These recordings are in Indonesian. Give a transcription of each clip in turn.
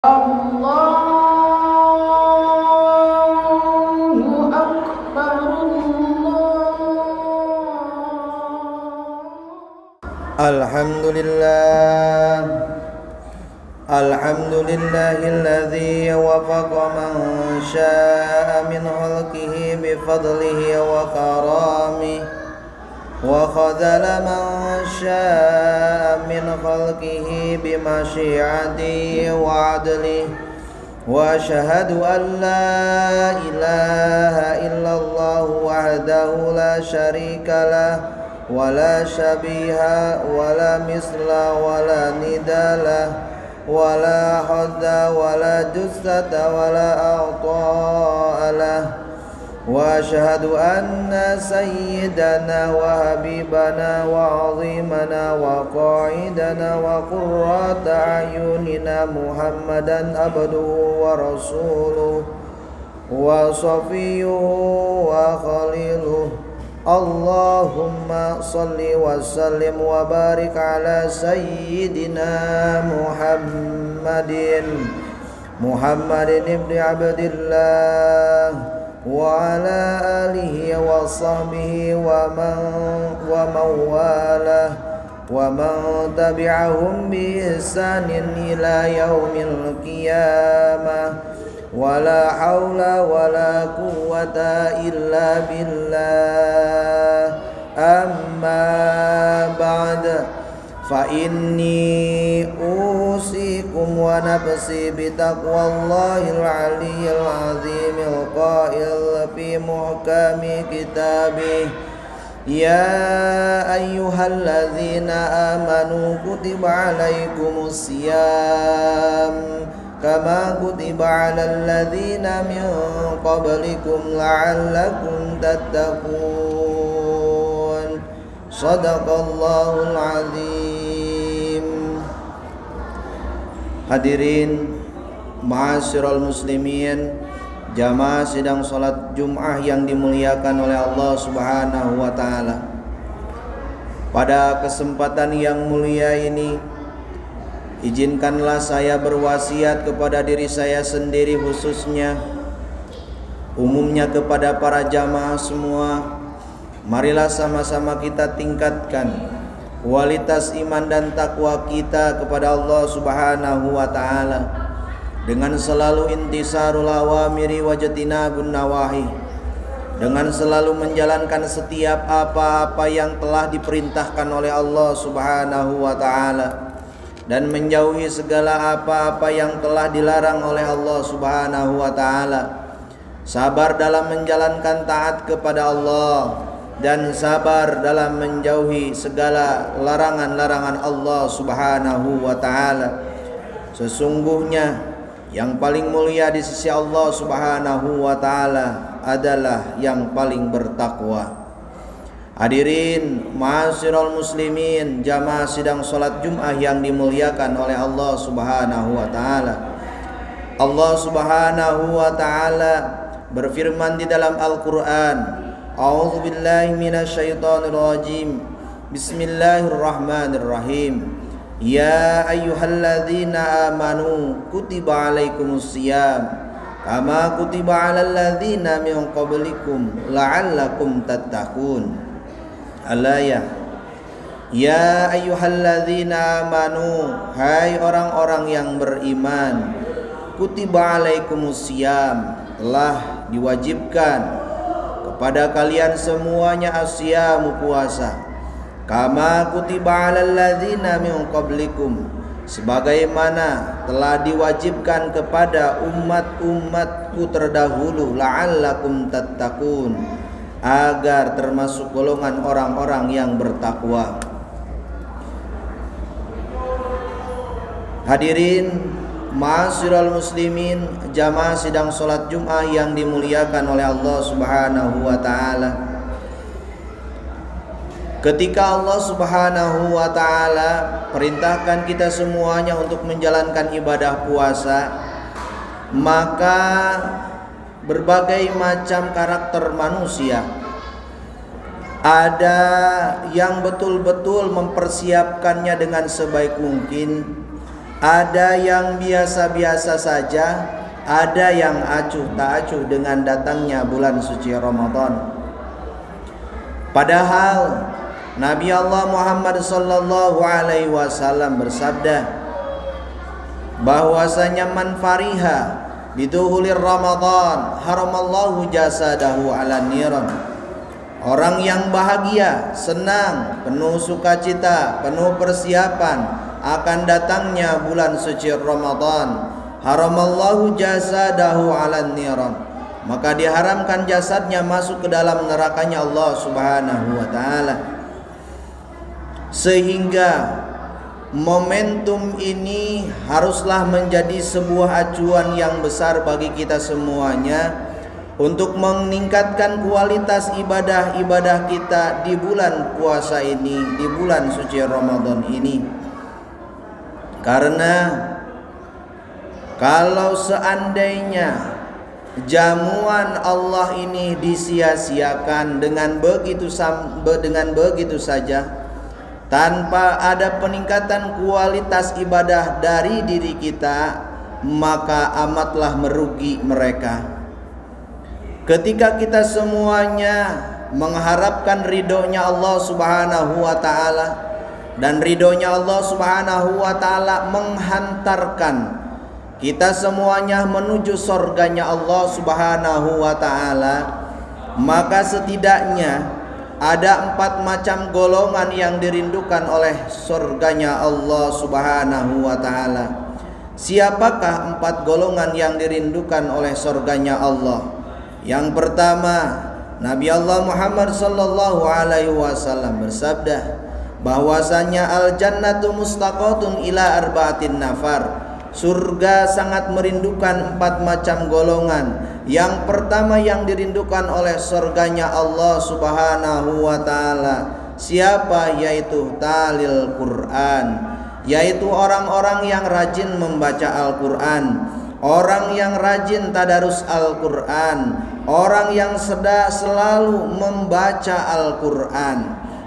Allahu Akbar. Alhamdulillah, alhamdulillahilladzi wafaqa man syaa'a min khalqihi bifadlihi wa karamihi wa khadhala man syaa'a min khalqihi bimasyiatihi wa adlihi wa asyhadu an la ilaha illallah wahdahu la syarika lah wala syabiha wala misla wala nidalah wala hadda wala jussata wala a'ta'alah wa asyhadu anna sayyidana wa habibana wa azimana wa qa'idana wa qurrata a'yunina Muhammadan abduhu wa rasuluh wa safiyuhu wa khaliluh. Allahumma salli wa sallim wa barik ala sayyidina Muhammadin ibni Abdillah wa ala alihi wa sahbihi wa man walah wa man tabi'ahum bi ihsanin ila yaumil qiyamah. Wala haula wala quwwata illa billah. Amma ba'd, fa inni usikum wa nafsi bitaqwallahil aliyyil azimil qail fi muhkami kitabih. Ya ayyuhalladzina amanu kutiba alaikumus siyam kama kutiba 'alal ladzina min qablikum la'allakum tattaqun. Shadaqallahul azim. Hadirin ma'asyiral muslimin, jamaah sidang salat Jum'ah yang dimuliakan oleh Allah Subhanahu wa taala. Pada kesempatan yang mulia ini, izinkanlah saya berwasiat kepada diri saya sendiri khususnya, umumnya kepada para jamaah semua. Marilah sama-sama kita tingkatkan kualitas iman dan takwa kita kepada Allah Subhanahu wa taala dengan selalu intisarul awamiri wa jatinabun nawahi, dengan selalu menjalankan setiap apa-apa yang telah diperintahkan oleh Allah Subhanahu wa taala dan menjauhi segala apa-apa yang telah dilarang oleh Allah Subhanahu wa taala. Sabar dalam menjalankan taat kepada Allah dan sabar dalam menjauhi segala larangan-larangan Allah Subhanahu wa taala. Sesungguhnya yang paling mulia di sisi Allah Subhanahu wa taala adalah yang paling bertakwa. Hadirin ma'asyiral muslimin, jamaah sidang salat Jum'ah yang dimuliakan oleh Allah Subhanahu wa taala. Allah Subhanahu wa taala berfirman di dalam Al-Qur'an, A'udzu billahi minasyaitonir rajim. Bismillahirrahmanirrahim. Ya ayyuhalladzina amanu kutiba alaikumus syiyam kama kutiba 'alal ladzina min qablikum la'allakum tattaqun. Al-ayah. Ya ayyuhalladzina amanu, hai orang-orang yang beriman, kutiba alaikumus syiyam, telah diwajibkan kepada kalian semuanya asyamu, puasa, kama kutiba 'alal ladzina min qablikum, sebagaimana telah diwajibkan kepada umat-umatku terdahulu, la'allakum tattaqun, agar termasuk golongan orang-orang yang bertakwa. Hadirin ma'asyiral muslimin, jamaah sidang salat Jum'ah yang dimuliakan oleh Allah Subhanahu wa taala. Ketika Allah Subhanahu wa taala perintahkan kita semuanya untuk menjalankan ibadah puasa, maka berbagai macam karakter manusia Ada yang betul-betul mempersiapkannya dengan sebaik mungkin, ada yang biasa-biasa saja, ada yang acuh tak acuh dengan datangnya bulan suci Ramadan. Padahal Nabi Allah Muhammad sallallahu alaihi wasallam bersabda bahwasanya man fariha biduhulir Ramadan haramallahu jasadahu ala niran. Orang yang bahagia, senang, penuh sukacita, penuh persiapan akan datangnya bulan suci Ramadan, haramallahu jasadahu ala niran, maka diharamkan jasadnya masuk ke dalam nerakanya Allah Subhanahu wa taala. Sehingga momentum ini haruslah menjadi sebuah acuan yang besar bagi kita semuanya untuk meningkatkan kualitas ibadah-ibadah kita di bulan puasa ini, di bulan suci Ramadan ini. Karena kalau seandainya jamuan Allah ini disia-siakan dengan begitu saja, tanpa ada peningkatan kualitas ibadah dari diri kita, maka amatlah merugi mereka. Ketika kita semuanya mengharapkan ridhonya Allah Subhanahu wa taala, dan ridhonya Allah Subhanahu wa taala menghantarkan kita semuanya menuju surganya Allah Subhanahu wa taala, maka setidaknya ada 4 macam golongan yang dirindukan oleh surganya Allah Subhanahu wa taala. Siapakah 4 golongan yang dirindukan oleh surganya Allah? Yang pertama, Nabi Allah Muhammad sallallahu alaihi wasallam bersabda bahwasanya al jannatu mustaqatun ila arba'atin nafar. Surga sangat merindukan 4 macam golongan. Yang pertama yang dirindukan oleh surganya Allah Subhanahu wa taala, siapa? Yaitu talil Quran, yaitu orang-orang yang rajin membaca Al-Quran, orang yang rajin tadarus Al-Quran, orang yang selalu membaca Al-Quran.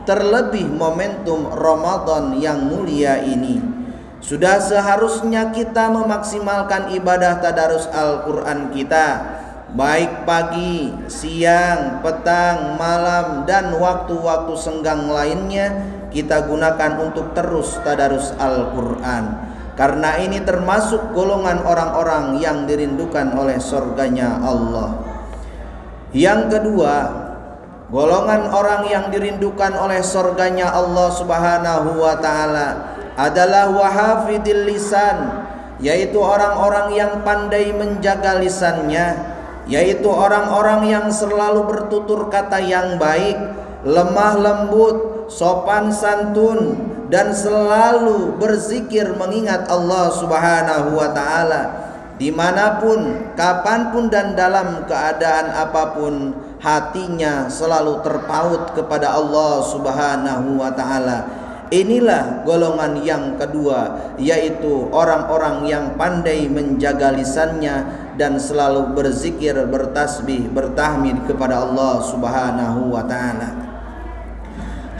Terlebih momentum Ramadan yang mulia ini, sudah seharusnya kita memaksimalkan ibadah tadarus Al-Quran kita, baik pagi, siang, petang, malam, dan waktu-waktu senggang lainnya kita gunakan untuk terus tadarus Al-Quran. Karena ini termasuk golongan orang-orang yang dirindukan oleh surganya Allah. Yang kedua, golongan orang yang dirindukan oleh surganya Allah Subhanahu wa taala adalah wahafidil lisan, yaitu orang-orang yang pandai menjaga lisannya, yaitu orang-orang yang selalu bertutur kata yang baik, lemah lembut, sopan santun, dan selalu berzikir mengingat Allah Subhanahu wa taala dimanapun, kapanpun, dan dalam keadaan apapun. Hatinya selalu terpaut kepada Allah Subhanahu wa taala. Inilah golongan yang kedua, yaitu orang-orang yang pandai menjaga lisannya dan selalu berzikir, bertasbih, bertahmid kepada Allah Subhanahu wa taala.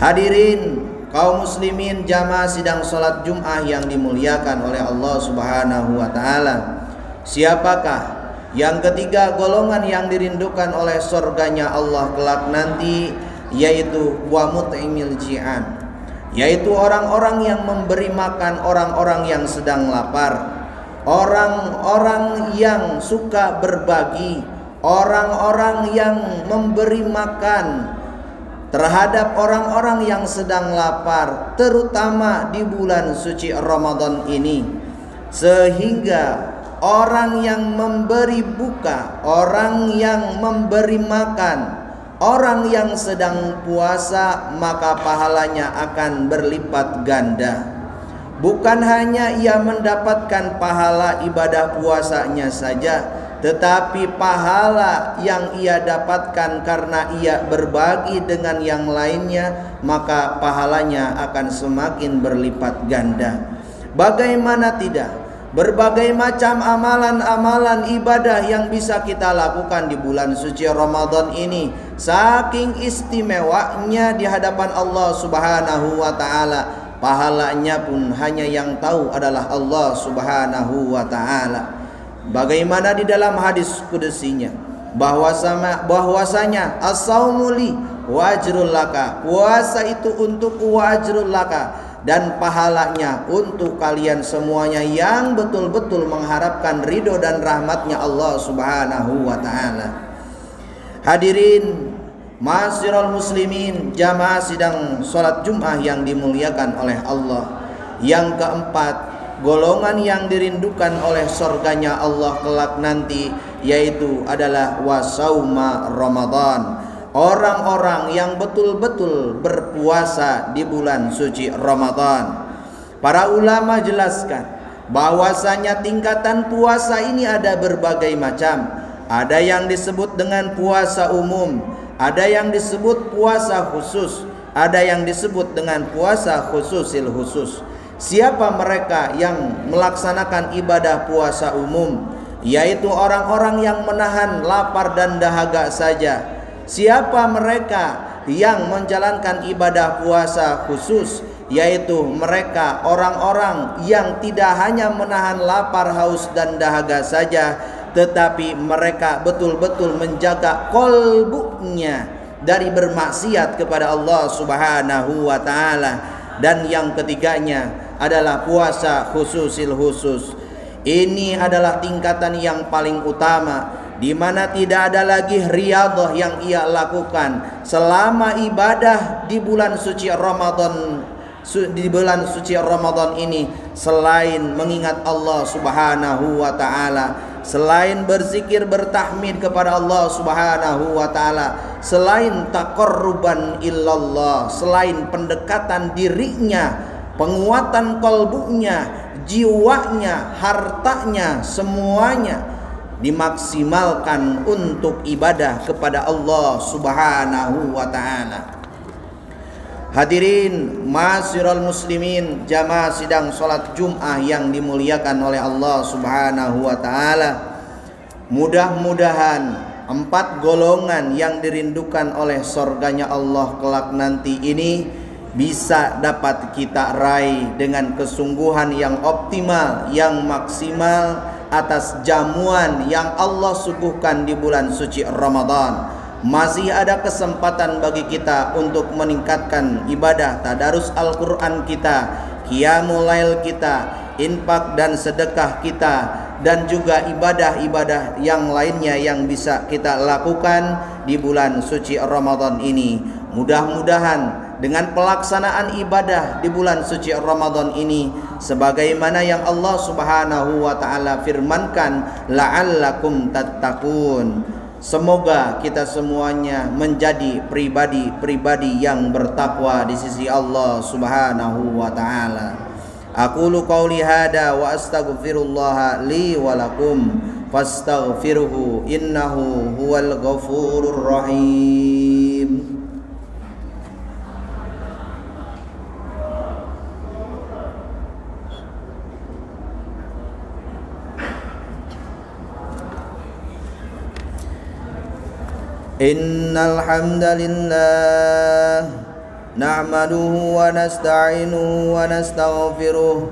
Hadirin kaum muslimin jamaah sidang salat Jumat yang dimuliakan oleh Allah Subhanahu wa taala. Siapakah yang ketiga golongan yang dirindukan oleh surganya Allah kelak nanti? Yaitu wa mut'imil ji'an, yaitu orang-orang yang memberi makan orang-orang yang sedang lapar, orang-orang yang suka berbagi, orang-orang yang memberi makan terhadap orang-orang yang sedang lapar, terutama di bulan suci Ramadan ini. Sehingga orang yang memberi buka, orang yang memberi makan orang yang sedang puasa, maka pahalanya akan berlipat ganda. Bukan hanya ia mendapatkan pahala ibadah puasanya saja, tetapi pahala yang ia dapatkan karena ia berbagi dengan yang lainnya, maka pahalanya akan semakin berlipat ganda. Bagaimana tidak? Berbagai macam amalan-amalan ibadah yang bisa kita lakukan di bulan suci Ramadan ini saking istimewanya di hadapan Allah Subhanahu wa taala. pahalanya pun hanya yang tahu adalah Allah Subhanahu wa taala. Bagaimana di dalam hadis kudusinya bahwasanya as-saumu li wa ajrul laka, puasa itu untuk wa ajrul laka, dan pahalanya untuk kalian semuanya yang betul-betul mengharapkan ridho dan rahmatnya Allah Subhanahu wa taala. Hadirin ma'asyiral muslimin, jamaah sidang salat Jumat yang dimuliakan oleh Allah. Yang keempat, golongan yang dirindukan oleh surganya Allah kelak nanti, yaitu adalah wasauma Ramadan. Orang-orang yang betul-betul berpuasa di bulan suci Ramadan. Para ulama jelaskan bahwasanya tingkatan puasa ini ada berbagai macam. Ada yang disebut dengan puasa umum, ada yang disebut puasa khusus, ada yang disebut dengan puasa khususil khusus. Siapa mereka yang melaksanakan ibadah puasa umum? Yaitu orang-orang yang menahan lapar dan dahaga saja. Siapa mereka yang menjalankan ibadah puasa khusus? Yaitu mereka orang-orang yang tidak hanya menahan lapar, haus dan dahaga saja, tetapi mereka betul-betul menjaga kolbunya dari bermaksiat kepada Allah Subhanahu wa taala. Dan yang ketiganya adalah puasa khususil khusus. Ini adalah tingkatan yang paling utama, di mana tidak ada lagi riyadhah yang ia lakukan selama ibadah di bulan suci Ramadan. Di bulan suci Ramadan ini selain mengingat Allah Subhanahu wa taala, selain berzikir bertahmid kepada Allah Subhanahu wa taala, selain taqarruban illallah, selain pendekatan dirinya, penguatan kalbunya, jiwanya, hartanya, semuanya dimaksimalkan untuk ibadah kepada Allah Subhanahu wa taala. Hadirin ma'asyiral muslimin, jamaah sidang salat Jumat yang dimuliakan oleh Allah Subhanahu wa taala. Mudah-mudahan 4 golongan yang dirindukan oleh surganya Allah kelak nanti ini bisa dapat kita raih dengan kesungguhan yang optimal, yang maksimal atas jamuan yang Allah suguhkan di bulan suci Ramadan. Masih ada kesempatan bagi kita untuk meningkatkan ibadah tadarus Al-Quran kita, qiyamul lail kita, infak dan sedekah kita, dan juga ibadah-ibadah yang lainnya yang bisa kita lakukan di bulan suci Ramadan ini. Mudah-mudahan dengan pelaksanaan ibadah di bulan suci Ramadan ini, sebagaimana yang Allah Subhanahu wa taala firmankan, la'allakum tattaqun. Semoga kita semuanya menjadi pribadi-pribadi yang bertakwa di sisi Allah Subhanahu wa taala. Aqulu qauli hada wa astaghfirullah li wa lakum fastaghfiruhu innahu huwal ghafurur rahim. Innal hamdalillah nahmaduhu wa nasta'inuhu wa nastaghfiruh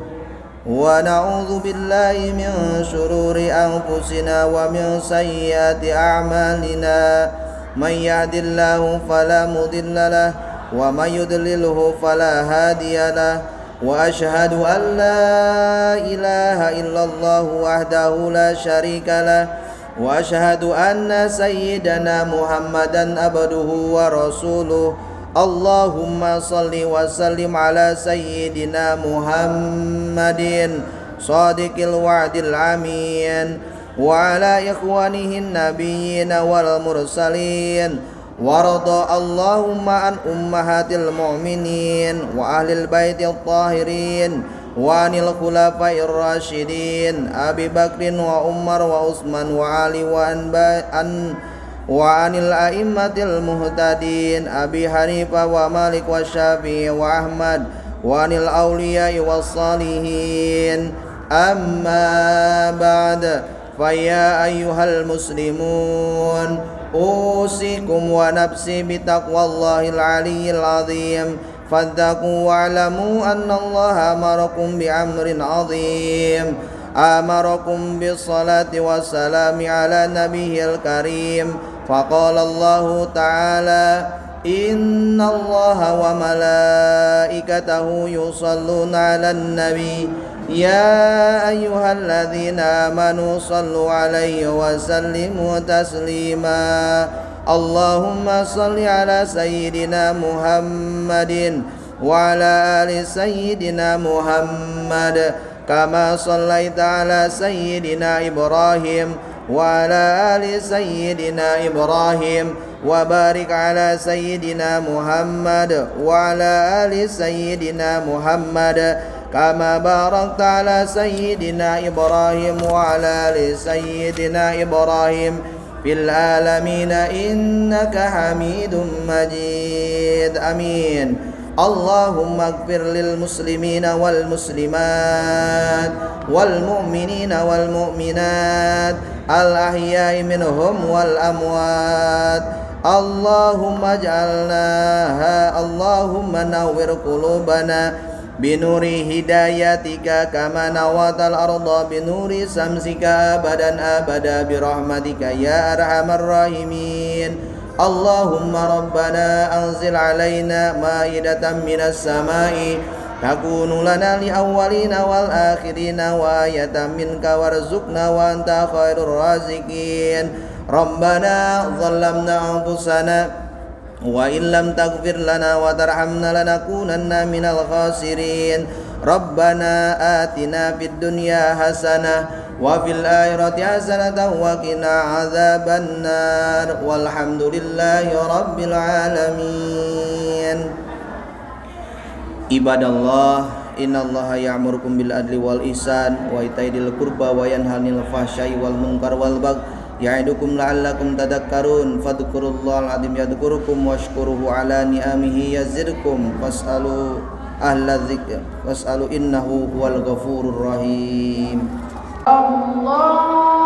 wa na'udzu billahi min shururi anfusina wa min sayyiati a'malina. Man yahdihillahu fala mudilla lahu wa man yudlilhu fala hadiya lahu. Wa ashhadu an la ilaha illallah wahdahu la syarika lahu wa asyhadu anna sayyidana Muhammadan abduhu wa rasuluh. Allahumma salli wa sallim ala sayyidina Muhammadin sadiqil wa'dil amin wa ala ikhwanihin nabiyyin wal mursalin. Warada Allahumma an ummahatil mu'minin wa ahlil baitil tahirin wa anil khulafair rasyidin Abi Bakrin wa Umar wa Utsman wa Ali wa anil a'immatil muhtadin Abi Hanifah wa Malik wa Syafi'i wa Ahmad wa anil awliya'i was salihin. Amma ba'd, fa ya ayyuhal muslimun usikum wa nafsi bitaqwallahil aliyyil azim. فاتقوا واعلموا أن الله أمركم بأمر عظيم أمركم بالصلاة والسلام على نبيه الكريم فقال الله تعالى إن الله وملائكته يصلون على النبي يا أيها الذين آمنوا صلوا عليه وسلموا تسليما اللهم صل على سيدنا محمد وعلى آل سيدنا محمد كما صليت على سيدنا إبراهيم وعلى آل سيدنا إبراهيم وبارك على سيدنا محمد وعلى آل سيدنا محمد كما باركت على سيدنا إبراهيم وعلى آل سيدنا إبراهيم في العالمين إنك حميد مجيد آمين اللهم اغفر للمسلمين والمسلمات والمؤمنين والمؤمنات الأحياء منهم والأموات اللهم اللهم نور قلوبنا بنور هدايتك كما نورت الأرض بنور شمسك أبدا أبدا برحمتك يا أرحم الراحمين اللهم ربنا أنزل علينا مائدة من السماء تكون لنا لأولين والآخرين وآية منك وارزقنا وأنت خير الرازقين ربنا ظلمنا أنفسنا وإن لم تغفر لنا وترحمنا لنكونن من الخاسرين ربنا آتنا في الدنيا حسنة وفي الآخرة حسنة وقنا عذاب النار والحمد لله رب العالمين Ibadallah innallaha ya'murukum bil adli wal ihsan wa ita'i dzil qurba wa yanha 'anil fahsya'i wal munkar wal baghi ya'idukum la'allakum tadhakkarun fadhkurullahal 'azim yadhkurukum washkuruhu 'ala ni'amihi yazidkum fas'alu ahla dzikr was'alu innahu huwal ghafurur rahim Allah